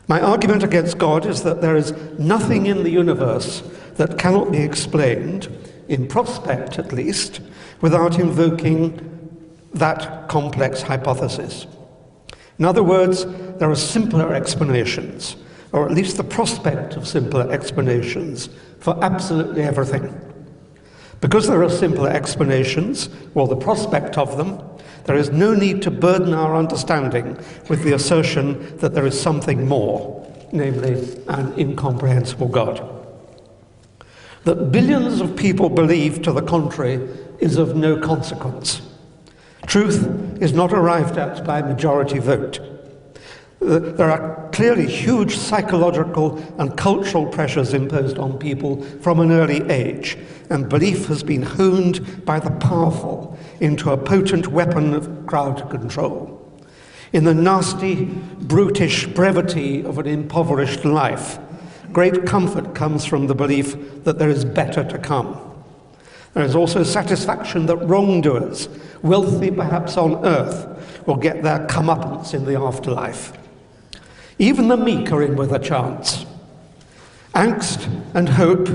My argument against God is that there is nothing in the universe that cannot be explained, in prospect at least, without invoking that complex hypothesis. In other words, there are simpler explanations, or at least the prospect of simpler explanations, for absolutely everything. Because there are simpler explanations, or the prospect of them, there is no need to burden our understanding with the assertion that there is something more, namely an incomprehensible God. That billions of people believe to the contrary is of no consequence. Truth is not arrived at by majority vote. There are clearly huge psychological and cultural pressures imposed on people from an early age, and belief has been honed by the powerful into a potent weapon of crowd control. In the nasty, brutish brevity of an impoverished life, great comfort comes from the belief that there is better to come. There is also satisfaction that wrongdoers, wealthy perhaps on earth, will get their comeuppance in the afterlife. Even the meek are in with a chance. Angst and hope,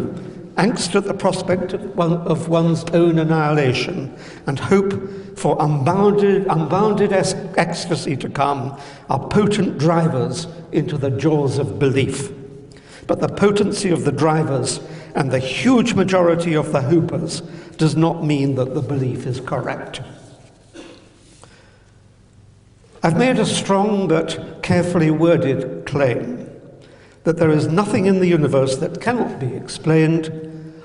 angst at the prospect of one's own annihilation, and hope for unbounded ecstasy to come, are potent drivers into the jaws of belief. But the potency of the drivers and the huge majority of the hopers does not mean that the belief is correct. I've made a strong but carefully worded claim that there is nothing in the universe that cannot be explained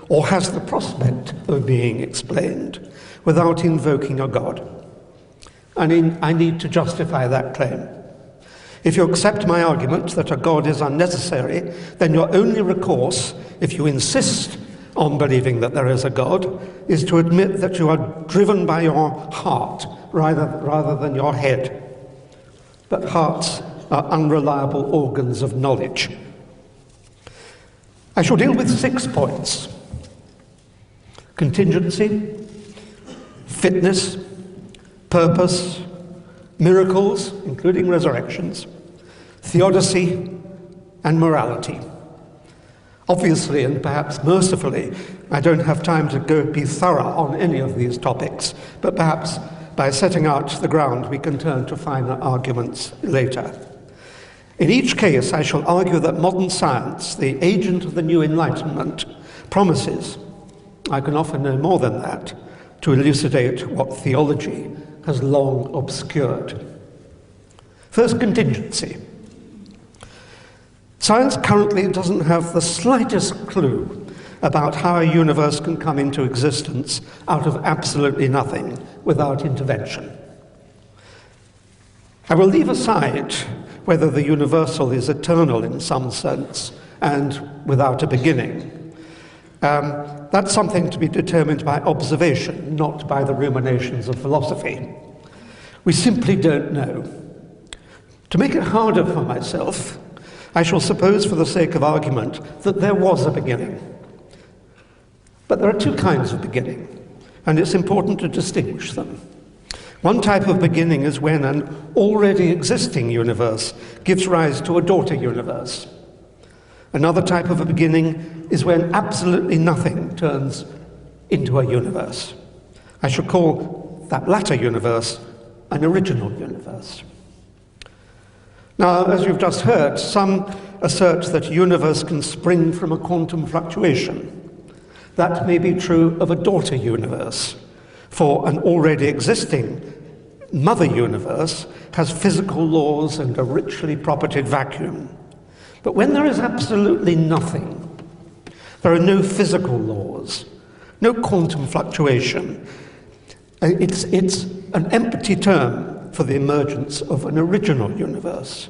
or has the prospect of being explained without invoking a God. I need to justify that claim. If you accept my argument that a God is unnecessary, then your only recourse, if you insist on believing that there is a God, is to admit that you are driven by your heart rather than your head. But hearts are unreliable organs of knowledge. I shall deal with 6 points: contingency, fitness, purpose, miracles, including resurrections, theodicy, and morality. Obviously, and perhaps mercifully, I don't have time to be thorough on any of these topics, but perhaps by setting out the ground we can turn to finer arguments later. In each case, I shall argue that modern science, the agent of the new Enlightenment, promises, I can offer no more than that, to elucidate what theology has long obscured. First, contingency. Science currently doesn't have the slightest clue about how a universe can come into existence out of absolutely nothing without intervention. I will leave aside whether the universal is eternal in some sense and without a beginning. That's something to be determined by observation, not by the ruminations of philosophy. We simply don't know. To make it harder for myself, I shall suppose for the sake of argument that there was a beginning. But there are 2 kinds of beginning, and it's important to distinguish them. One type of beginning is when an already existing universe gives rise to a daughter universe. Another type of a beginning is when absolutely nothing turns into a universe. I should call that latter universe an original universe. Now, as you've just heard, some assert that a universe can spring from a quantum fluctuation. That may be true of a daughter universe, for an already existing mother universe has physical laws and a richly propertied vacuum. But when there is absolutely nothing, there are no physical laws, no quantum fluctuation. It's an empty term for the emergence of an original universe.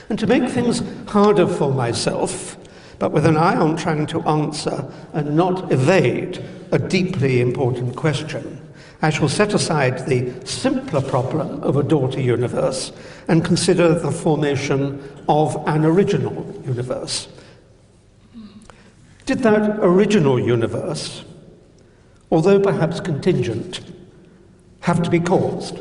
And to make things harder for myself, but with an eye on trying to answer and not evade a deeply important question, I shall set aside the simpler problem of a daughter universe and consider the formation of an original universe. Did that original universe, although perhaps contingent, have to be caused?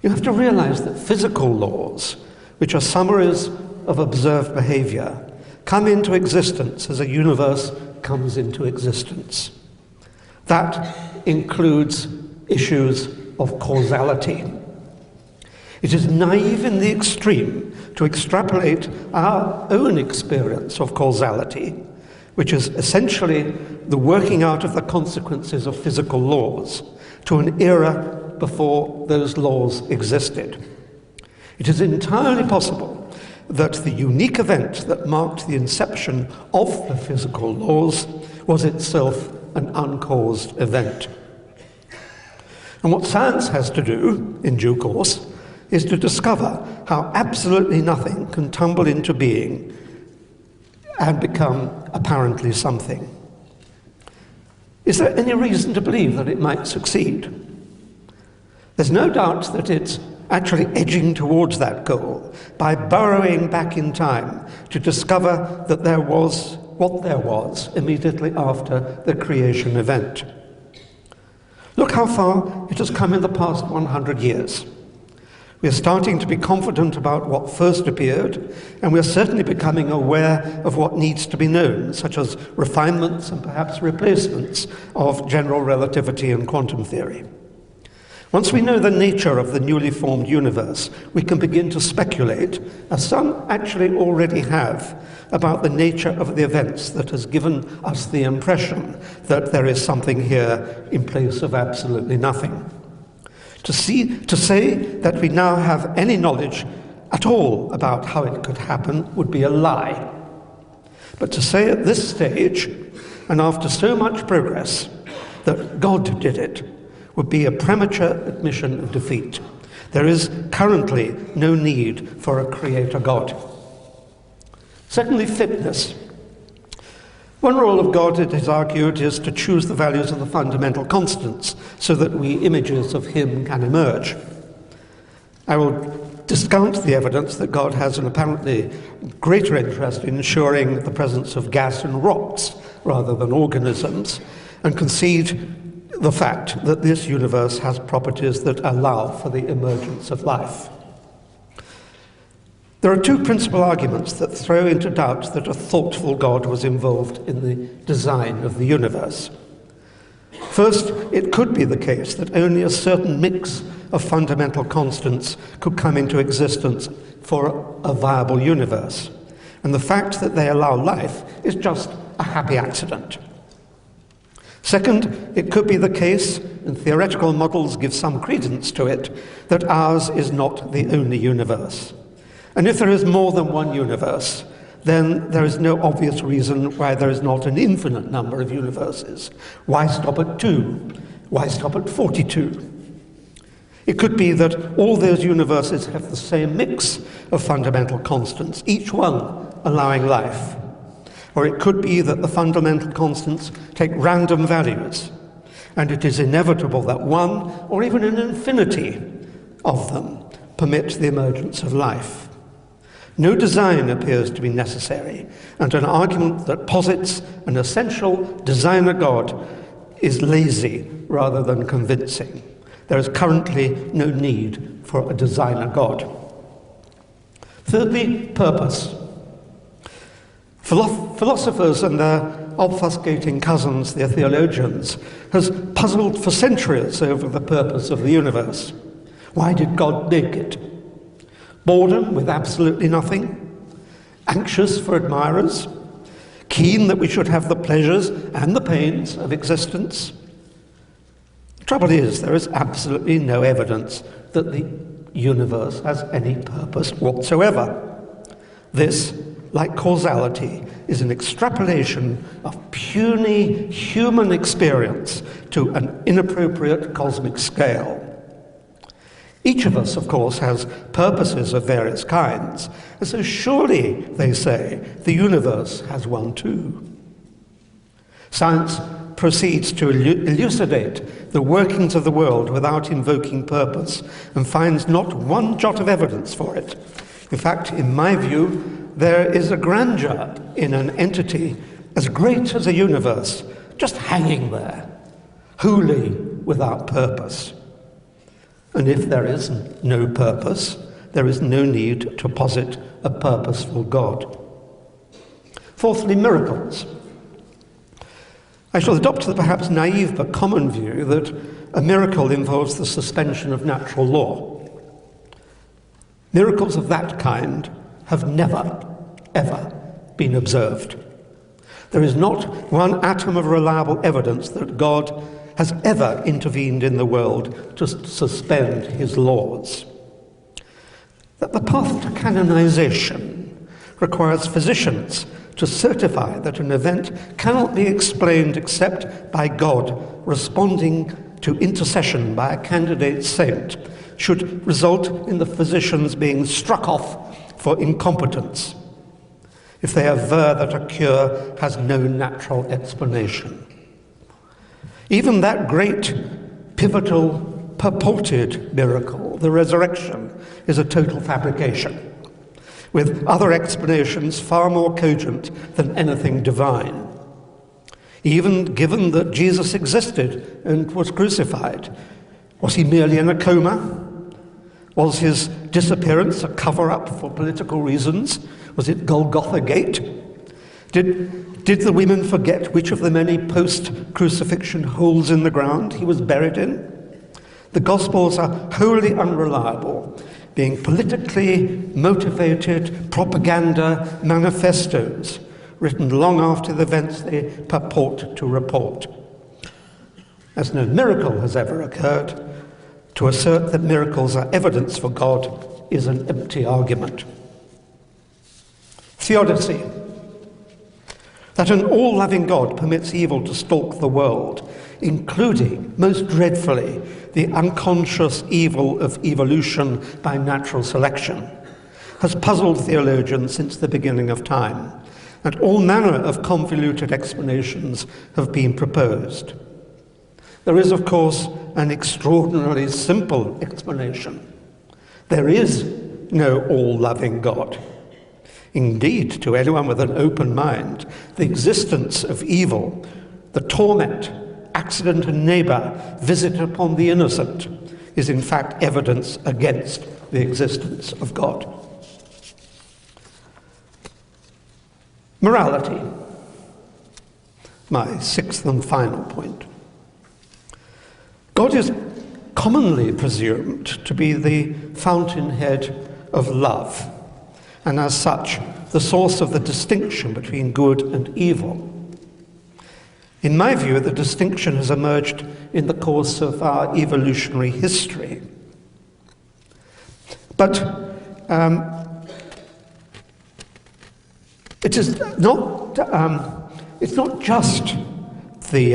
You have to realize that physical laws, which are summaries of observed behavior, come into existence as a universe comes into existence. That includes issues of causality. It is naive in the extreme to extrapolate our own experience of causality, which is essentially the working out of the consequences of physical laws, to an era before those laws existed. It is entirely possible that the unique event that marked the inception of the physical laws was itself an uncaused event. And what science has to do, in due course, is to discover how absolutely nothing can tumble into being and become apparently something. Is there any reason to believe that it might succeed? There's no doubt that it's actually edging towards that goal by burrowing back in time to discover that there was what there was immediately after the creation event. Look how far it has come in the past 100 years. We are starting to be confident about what first appeared, and we are certainly becoming aware of what needs to be known, such as refinements and perhaps replacements of general relativity and quantum theory. Once we know the nature of the newly formed universe, we can begin to speculate, as some actually already have, about the nature of the events that has given us the impression that there is something here in place of absolutely nothing. To say that we now have any knowledge at all about how it could happen would be a lie. But to say at this stage, and after so much progress, that God did it, would be a premature admission of defeat. There is currently no need for a creator God. Secondly, fitness. One role of God, it is argued, is to choose the values of the fundamental constants so that images of him can emerge. I will discount the evidence that God has an apparently greater interest in ensuring the presence of gas and rocks rather than organisms, and concede the fact that this universe has properties that allow for the emergence of life. There are two principal arguments that throw into doubt that a thoughtful God was involved in the design of the universe. First, it could be the case that only a certain mix of fundamental constants could come into existence for a viable universe, and the fact that they allow life is just a happy accident. Second, it could be the case, and theoretical models give some credence to it, that ours is not the only universe. And if there is more than one universe, then there is no obvious reason why there is not an infinite number of universes. Why stop at 2? Why stop at 42? It could be that all those universes have the same mix of fundamental constants, each one allowing life. Or it could be that the fundamental constants take random values, and it is inevitable that one, or even an infinity of them, permit the emergence of life. No design appears to be necessary, and an argument that posits an essential designer God is lazy rather than convincing. There is currently no need for a designer God. Thirdly, purpose. Philosophers and their obfuscating cousins, the theologians, has puzzled for centuries over the purpose of the universe. Why did God make it? Boredom with absolutely nothing? Anxious for admirers? Keen that we should have the pleasures and the pains of existence? The trouble is, there is absolutely no evidence that the universe has any purpose whatsoever. This, like causality, is an extrapolation of puny human experience to an inappropriate cosmic scale. Each of us, of course, has purposes of various kinds, and so surely, they say, the universe has one too. Science proceeds to elucidate the workings of the world without invoking purpose, and finds not one jot of evidence for it. In fact, in my view, there is a grandeur in an entity as great as a universe, just hanging there, wholly without purpose. And if there is no purpose, there is no need to posit a purposeful God. Fourthly, miracles. I shall adopt the perhaps naive but common view that a miracle involves the suspension of natural law. Miracles of that kind have never, ever been observed. There is not one atom of reliable evidence that God has ever intervened in the world to suspend his laws. That the path to canonization requires physicians to certify that an event cannot be explained except by God responding to intercession by a candidate saint should result in the physicians being struck off for incompetence if they aver that a cure has no natural explanation. Even that great, pivotal, purported miracle, the resurrection, is a total fabrication, with other explanations far more cogent than anything divine. Even given that Jesus existed and was crucified, was he merely in a coma? Was his disappearance a cover-up for political reasons? Was it Golgotha Gate? Did the women forget which of the many post-crucifixion holes in the ground he was buried in? The Gospels are wholly unreliable, being politically motivated propaganda manifestos written long after the events they purport to report. As no miracle has ever occurred, to assert that miracles are evidence for God is an empty argument. Theodicy. That an all-loving God permits evil to stalk the world, including, most dreadfully, the unconscious evil of evolution by natural selection, has puzzled theologians since the beginning of time, and all manner of convoluted explanations have been proposed. There is, of course, an extraordinarily simple explanation. There is no all-loving God. Indeed, to anyone with an open mind, the existence of evil, the torment, accident and neighbour visited upon the innocent, is in fact evidence against the existence of God. Morality, my sixth and final point. God is commonly presumed to be the fountainhead of love, and as such, the source of the distinction between good and evil. In my view, the distinction has emerged in the course of our evolutionary history. But it's not just the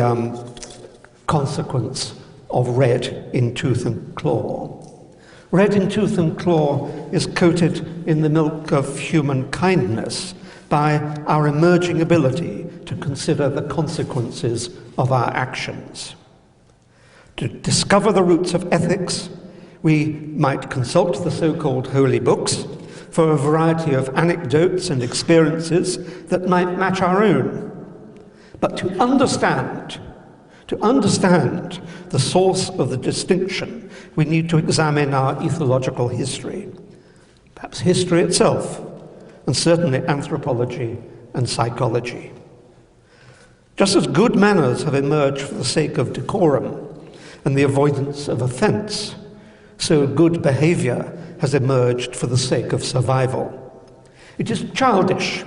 consequence of red in tooth and claw. Red in tooth and claw is coated in the milk of human kindness by our emerging ability to consider the consequences of our actions. To discover the roots of ethics, we might consult the so-called holy books for a variety of anecdotes and experiences that might match our own. But to understand the source of the distinction, we need to examine our ethological history, perhaps history itself, and certainly anthropology and psychology. Just as good manners have emerged for the sake of decorum and the avoidance of offense, so good behavior has emerged for the sake of survival. It is childish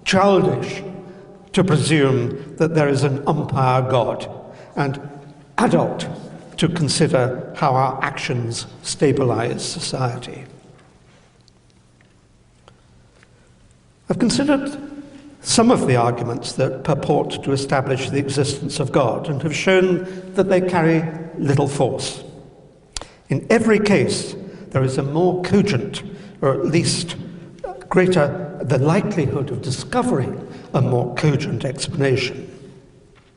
to presume that there is an umpire God, and adult to consider how our actions stabilize society. I've considered some of the arguments that purport to establish the existence of God and have shown that they carry little force. In every case, there is a more cogent, or at least greater the likelihood of discovering a more cogent explanation.